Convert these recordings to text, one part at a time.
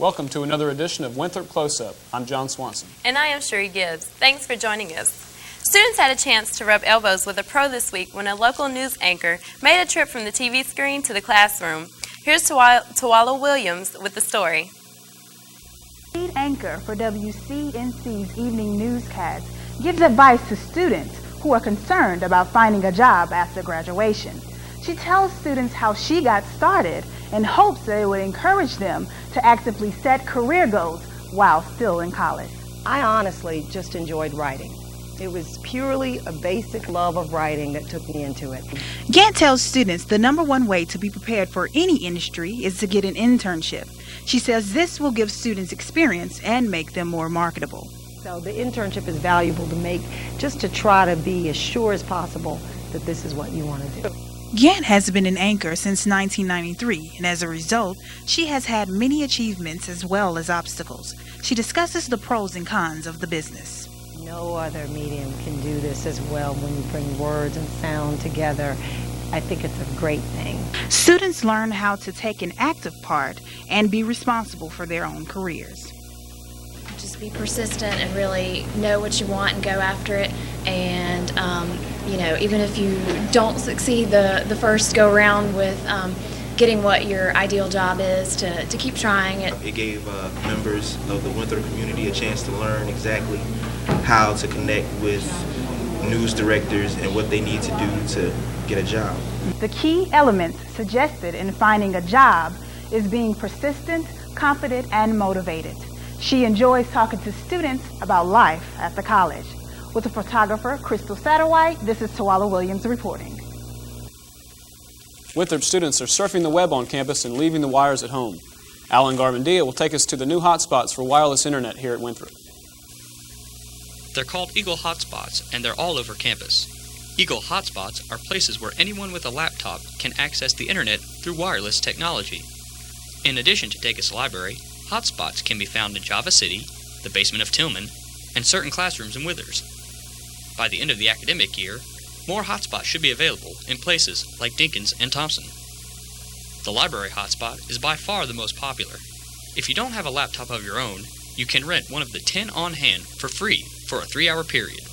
Welcome to another edition of Winthrop Close Up. I'm John Swanson. And I am Sheree Gibbs. Thanks for joining us. Students had a chance to rub elbows with a pro this week when a local news anchor made a trip from the TV screen to the classroom. Here's Tawala Williams with the story. Lead anchor for WCNC's evening newscast gives advice to students who are concerned about finding a job after graduation. She tells students how she got started and hopes that it would encourage them to actively set career goals while still in college. I honestly just enjoyed writing. It was purely a basic love of writing that took me into it. Gantt tells students the number one way to be prepared for any industry is to get an internship. She says this will give students experience and make them more marketable. So the internship is valuable just to try to be as sure as possible that this is what you want to do. Gantt has been an anchor since 1993, and as a result, she has had many achievements as well as obstacles. She discusses the pros and cons of the business. No other medium can do this as well when you bring words and sound together. I think it's a great thing. Students learn how to take an active part and be responsible for their own careers. Just be persistent and really know what you want and go after it. And, even if you don't succeed the first go around with getting what your ideal job is, to keep trying it. It gave members of the Winthrop community a chance to learn exactly how to connect with news directors and what they need to do to get a job. The key elements suggested in finding a job is being persistent, confident, and motivated. She enjoys talking to students about life at the college. With the photographer, Crystal Satterwhite, this is Tawala Williams reporting. Winthrop students are surfing the web on campus and leaving the wires at home. Alan Garmendia will take us to the new hotspots for wireless internet here at Winthrop. They're called Eagle Hotspots, and they're all over campus. Eagle Hotspots are places where anyone with a laptop can access the internet through wireless technology. In addition to Dacus Library, hotspots can be found in Java City, the basement of Tillman, and certain classrooms in Withers. By the end of the academic year, more hotspots should be available in places like Dinkins and Thompson. The library hotspot is by far the most popular. If you don't have a laptop of your own, you can rent one of the 10 on hand for free for a 3-hour period.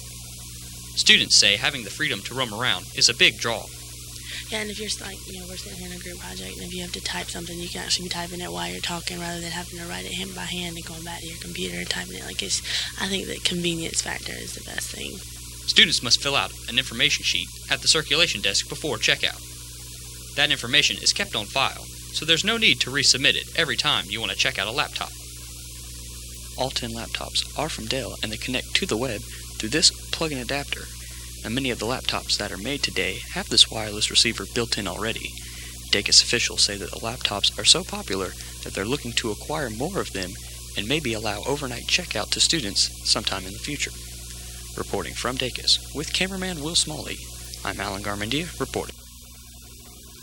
Students say having the freedom to roam around is a big draw. Yeah, and if you're we're sitting in a group project, and if you have to type something, you can actually be typing it while you're talking rather than having to write it by hand and going back to your computer and typing it. I think the convenience factor is the best thing. Students must fill out an information sheet at the circulation desk before checkout. That information is kept on file, so there's no need to resubmit it every time you want to check out a laptop. All 10 laptops are from Dell, and they connect to the web through this plug-in adapter. Now, many of the laptops that are made today have this wireless receiver built in already. Dacus officials say that the laptops are so popular that they're looking to acquire more of them and maybe allow overnight checkout to students sometime in the future. Reporting from Dacus, with cameraman Will Smalley, I'm Alan Garmendia reporting.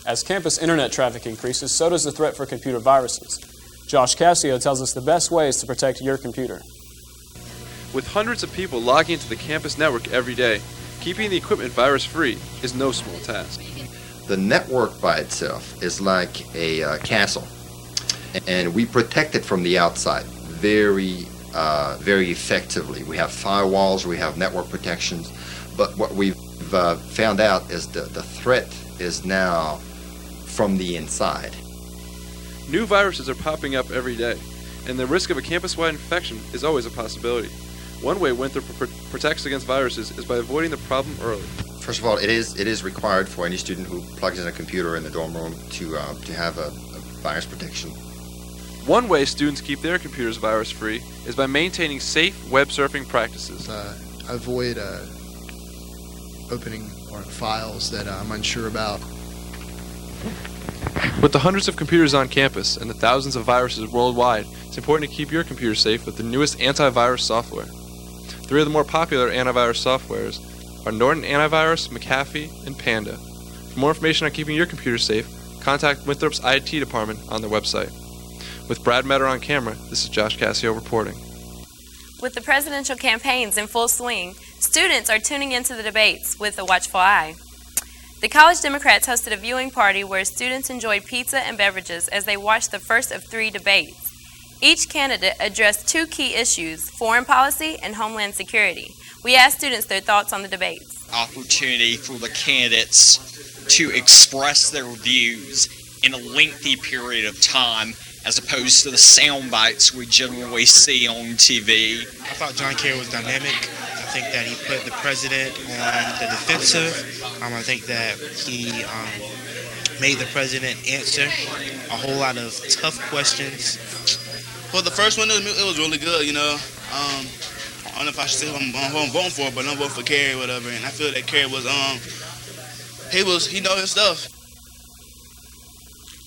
As campus internet traffic increases, so does the threat for computer viruses. Josh Cassio tells us the best ways to protect your computer. With hundreds of people logging into the campus network every day, keeping the equipment virus-free is no small task. The network by itself is like a castle, and we protect it from the outside very effectively. We have firewalls, we have network protections, but what we've found out is the threat is now from the inside. New viruses are popping up every day, and the risk of a campus-wide infection is always a possibility. One way Winthrop protects against viruses is by avoiding the problem early. First of all, it is required for any student who plugs in a computer in the dorm room to have a virus protection. One way students keep their computers virus-free is by maintaining safe web surfing practices. Avoid opening files that I'm unsure about. With the hundreds of computers on campus and the thousands of viruses worldwide, it's important to keep your computer safe with the newest antivirus software. 3 of the more popular antivirus softwares are Norton Antivirus, McAfee, and Panda. For more information on keeping your computer safe, contact Winthrop's IT department on their website. With Brad Metter on camera, this is Josh Cassio reporting. With the presidential campaigns in full swing, students are tuning into the debates with a watchful eye. The college Democrats hosted a viewing party where students enjoyed pizza and beverages as they watched the first of 3 debates. Each candidate addressed two key issues, foreign policy and homeland security. We asked students their thoughts on the debates. Opportunity for the candidates to express their views in a lengthy period of time, as opposed to the sound bites we generally see on TV. I thought John Kerry was dynamic. I think that he put the president on the defensive. I think that he made the president answer a whole lot of tough questions. For the first one, it was really good, you know. I don't know if I should say who I'm voting for, but I'm voting for Kerry or whatever. And I feel that Kerry he knows his stuff.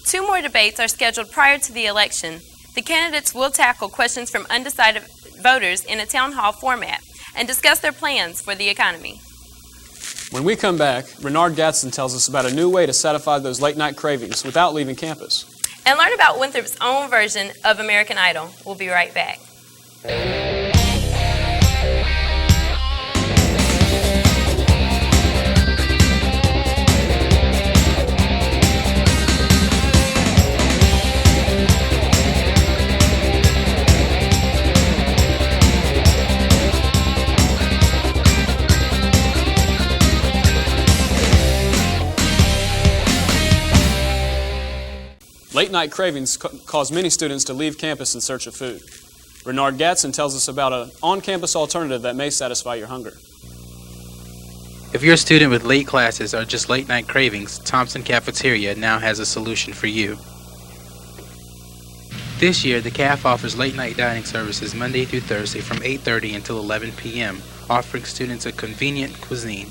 Two more debates are scheduled prior to the election. The candidates will tackle questions from undecided voters in a town hall format and discuss their plans for the economy. When we come back, Renard Gadsden tells us about a new way to satisfy those late-night cravings without leaving campus. And learn about Winthrop's own version of American Idol. We'll be right back. Late-night cravings cause many students to leave campus in search of food. Renard Gadsden tells us about an on-campus alternative that may satisfy your hunger. If you're a student with late classes or just late-night cravings, Thompson Cafeteria now has a solution for you. This year, the CAF offers late-night dining services Monday through Thursday from 8:30 until 11 p.m., offering students a convenient cuisine.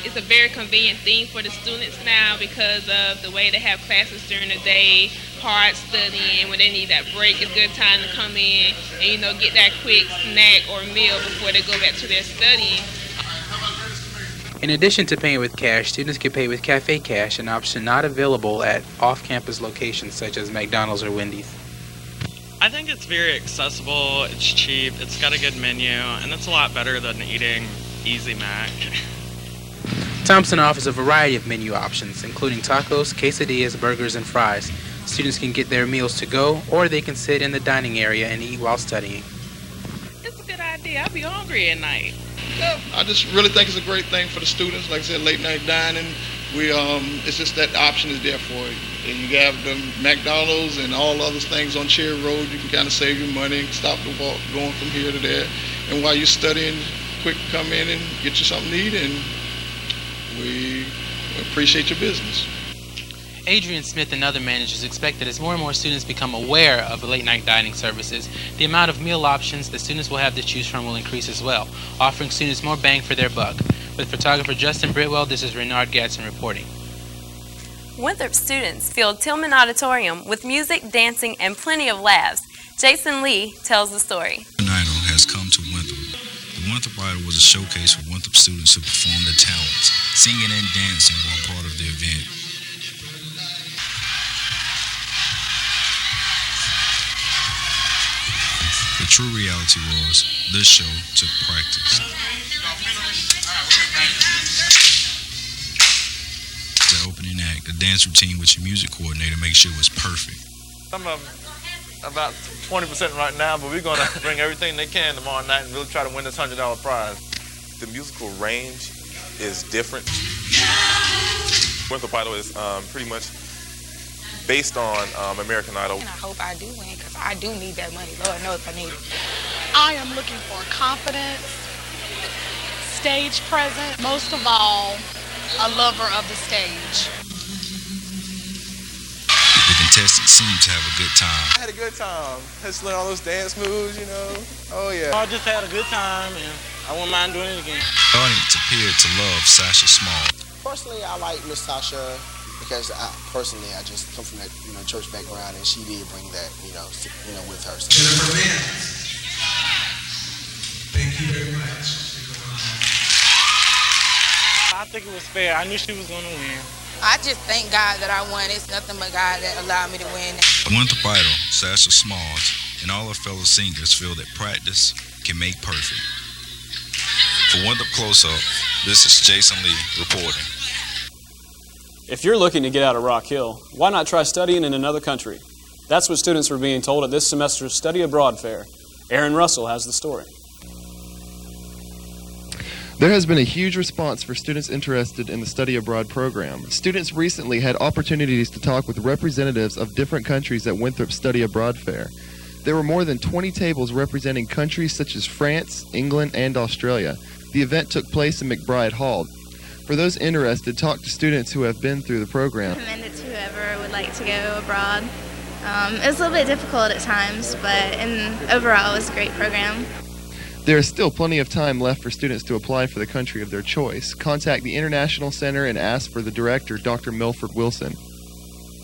It's a very convenient thing for the students now because of the way they have classes during the day, hard studying. When they need that break, it's a good time to come in and, get that quick snack or meal before they go back to their studying. In addition to paying with cash, students can pay with Cafe Cash, an option not available at off-campus locations such as McDonald's or Wendy's. I think it's very accessible, it's cheap, it's got a good menu, and it's a lot better than eating Easy Mac. Thompson offers a variety of menu options, including tacos, quesadillas, burgers, and fries. Students can get their meals to go, or they can sit in the dining area and eat while studying. It's a good idea. I'll be hungry at night. Yeah, I just really think it's a great thing for the students. Like I said, late night dining. It's just that option is there for you. And you have the McDonald's and all other things on Cherry Road. You can kind of save your money, stop the walk, going from here to there. And while you're studying, quick come in and get you something to eat, and we appreciate your business. Adrian Smith and other managers expect that as more and more students become aware of late-night dining services, the amount of meal options the students will have to choose from will increase as well, offering students more bang for their buck. With photographer Justin Britwell, this is Renard Gadsden reporting. Winthrop students filled Tillman Auditorium with music, dancing, and plenty of laughs. Jason Lee tells the story. Idol has come to Winthrop. The Winthrop Idol was a showcase for Winthrop students who performed their talents, singing and dancing while part of the event. The true reality was, this show took practice. The opening act, the dance routine with your music coordinator, make sure it was perfect. I'm about 20% right now, but we're going to bring everything they can tomorrow night and really try to win this $100 prize. The musical range is different. Winthrop Idol is pretty much based on American Idol. And I hope I do win because I do need that money. Lord knows I need it. I am looking for confidence, stage presence, most of all, a lover of the stage. The contestants seem to have a good time. I had a good time. Just learn all those dance moves, Oh, yeah. I just had a good time, and I wouldn't mind doing it again. The audience appeared to love Sasha Small. Personally, I like Miss Sasha because I just come from that church background, and she did bring that with her. Jennifer Vance. Thank you very much. I think it was fair. I knew she was going to win. I just thank God that I won. It's nothing but God that allowed me to win. Winthrop Idol, Sasha Smalls, and all her fellow singers feel that practice can make perfect. For Winthrop Close Up, this is Jason Lee reporting. If you're looking to get out of Rock Hill, why not try studying in another country? That's what students were being told at this semester's Study Abroad Fair. Aaron Russell has the story. There has been a huge response for students interested in the Study Abroad program. Students recently had opportunities to talk with representatives of different countries at Winthrop Study Abroad Fair. There were more than 20 tables representing countries such as France, England, and Australia. The event took place in McBride Hall. For those interested, talk to students who have been through the program. I recommend it to whoever would like to go abroad. It was a little bit difficult at times, but overall it was a great program. There is still plenty of time left for students to apply for the country of their choice. Contact the International Center and ask for the director, Dr. Milford Wilson.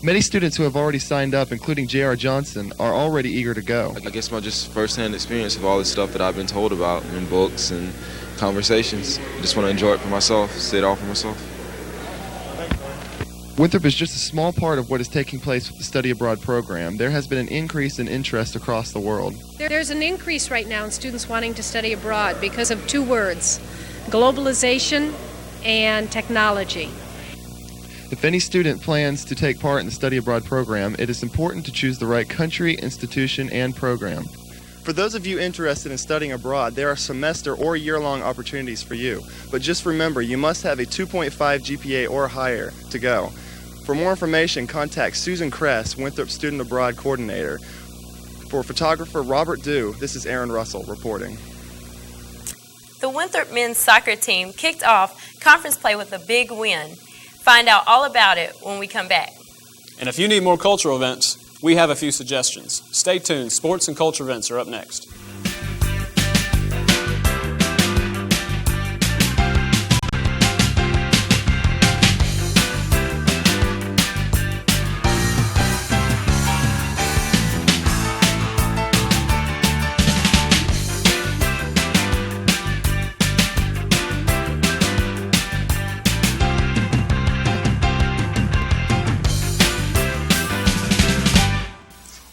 Many students who have already signed up, including J.R. Johnson, are already eager to go. I guess my just first-hand experience of all the stuff that I've been told about in books and conversations. I just want to enjoy it for myself, see it all for myself. Winthrop is just a small part of what is taking place with the Study Abroad program. There has been an increase in interest across the world. There's an increase right now in students wanting to study abroad because of two words: globalization and technology. If any student plans to take part in the Study Abroad program, it is important to choose the right country, institution, and program. For those of you interested in studying abroad, there are semester or year-long opportunities for you. But just remember, you must have a 2.5 GPA or higher to go. For more information, contact Susan Kress, Winthrop Student Abroad Coordinator. For photographer Robert Dew, this is Aaron Russell reporting. The Winthrop men's soccer team kicked off conference play with a big win. Find out all about it when we come back. And if you need more cultural events, we have a few suggestions. Stay tuned. Sports and culture events are up next.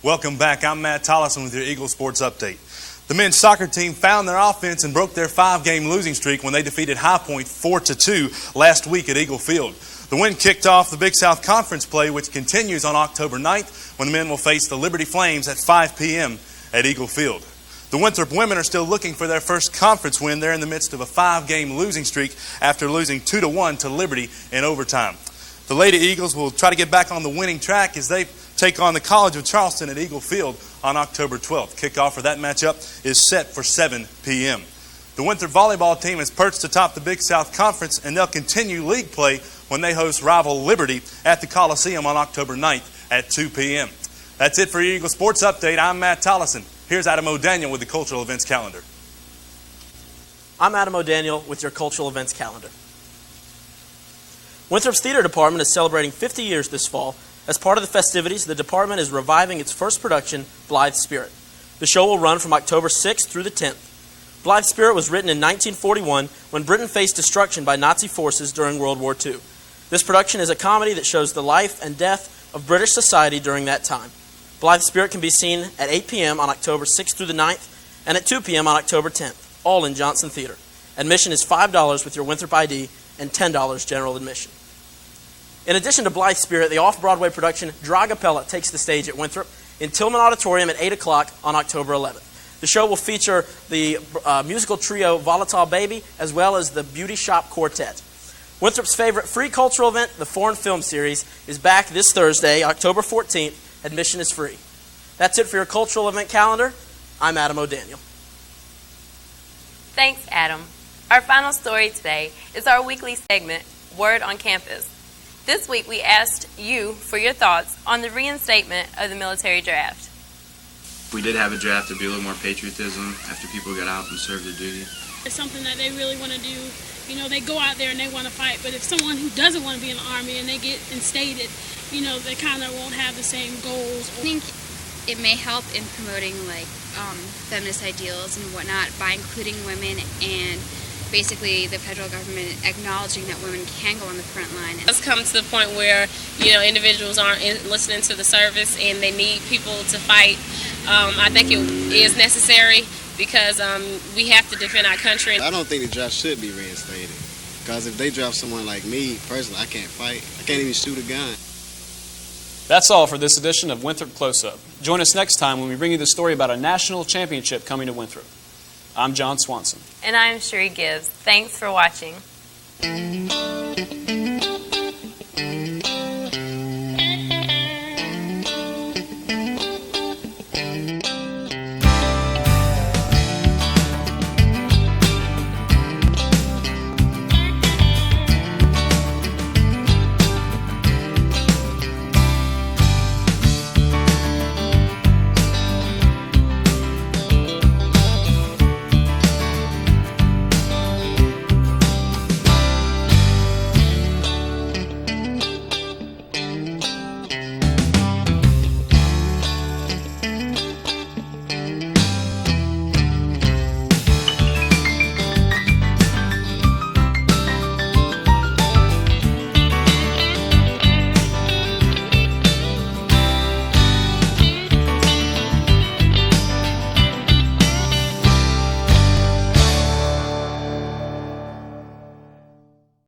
Welcome back. I'm Matt Tollison with your Eagle Sports Update. The men's soccer team found their offense and broke their 5-game losing streak when they defeated High Point 4-2 last week at Eagle Field. The win kicked off the Big South Conference play, which continues on October 9th when the men will face the Liberty Flames at 5 p.m. at Eagle Field. The Winthrop women are still looking for their first conference win. They're in the midst of a 5-game losing streak after losing 2-1 to Liberty in overtime. The Lady Eagles will try to get back on the winning track as they take on the College of Charleston at Eagle Field on October 12th. Kickoff for that matchup is set for 7 p.m. The Winthrop volleyball team is perched atop the Big South Conference, and they'll continue league play when they host rival Liberty at the Coliseum on October 9th at 2 p.m. That's it for your Eagle Sports Update. I'm Matt Tollison. Here's Adam O'Daniel with the Cultural Events Calendar. I'm Adam O'Daniel with your Cultural Events Calendar. Winthrop's Theater Department is celebrating 50 years this fall. As part of the festivities, the department is reviving its first production, Blithe Spirit. The show will run from October 6th through the 10th. Blithe Spirit was written in 1941 when Britain faced destruction by Nazi forces during World War II. This production is a comedy that shows the life and death of British society during that time. Blithe Spirit can be seen at 8 p.m. on October 6th through the 9th and at 2 p.m. on October 10th, all in Johnson Theater. Admission is $5 with your Winthrop ID and $10 general admission. In addition to Blithe Spirit, the off-Broadway production Dragapella takes the stage at Winthrop in Tillman Auditorium at 8 o'clock on October 11th. The show will feature the musical trio Volatile Baby as well as the Beauty Shop Quartet. Winthrop's favorite free cultural event, the Foreign Film Series, is back this Thursday, October 14th. Admission is free. That's it for your cultural event calendar. I'm Adam O'Daniel. Thanks, Adam. Our final story today is our weekly segment, Word on Campus. This week we asked you for your thoughts on the reinstatement of the military draft. We did have a draft to be a little more patriotism after people got out and served their duty. It's something that they really want to do. You know, they go out there and they want to fight, but if someone who doesn't want to be in the Army and they get instated, you know, they kind of won't have the same goals. I think it may help in promoting, like, feminist ideals and whatnot by including women and basically the federal government acknowledging that women can go on the front line. It's come to the point where, you know, individuals aren't listening to the service and they need people to fight. I think it is necessary because we have to defend our country. I don't think the draft should be reinstated because if they draft someone like me, personally, I can't fight. I can't even shoot a gun. That's all for this edition of Winthrop Close Up. Join us next time when we bring you the story about a national championship coming to Winthrop. I'm John Swanson. And I'm Sheree Gibbs. Thanks for watching.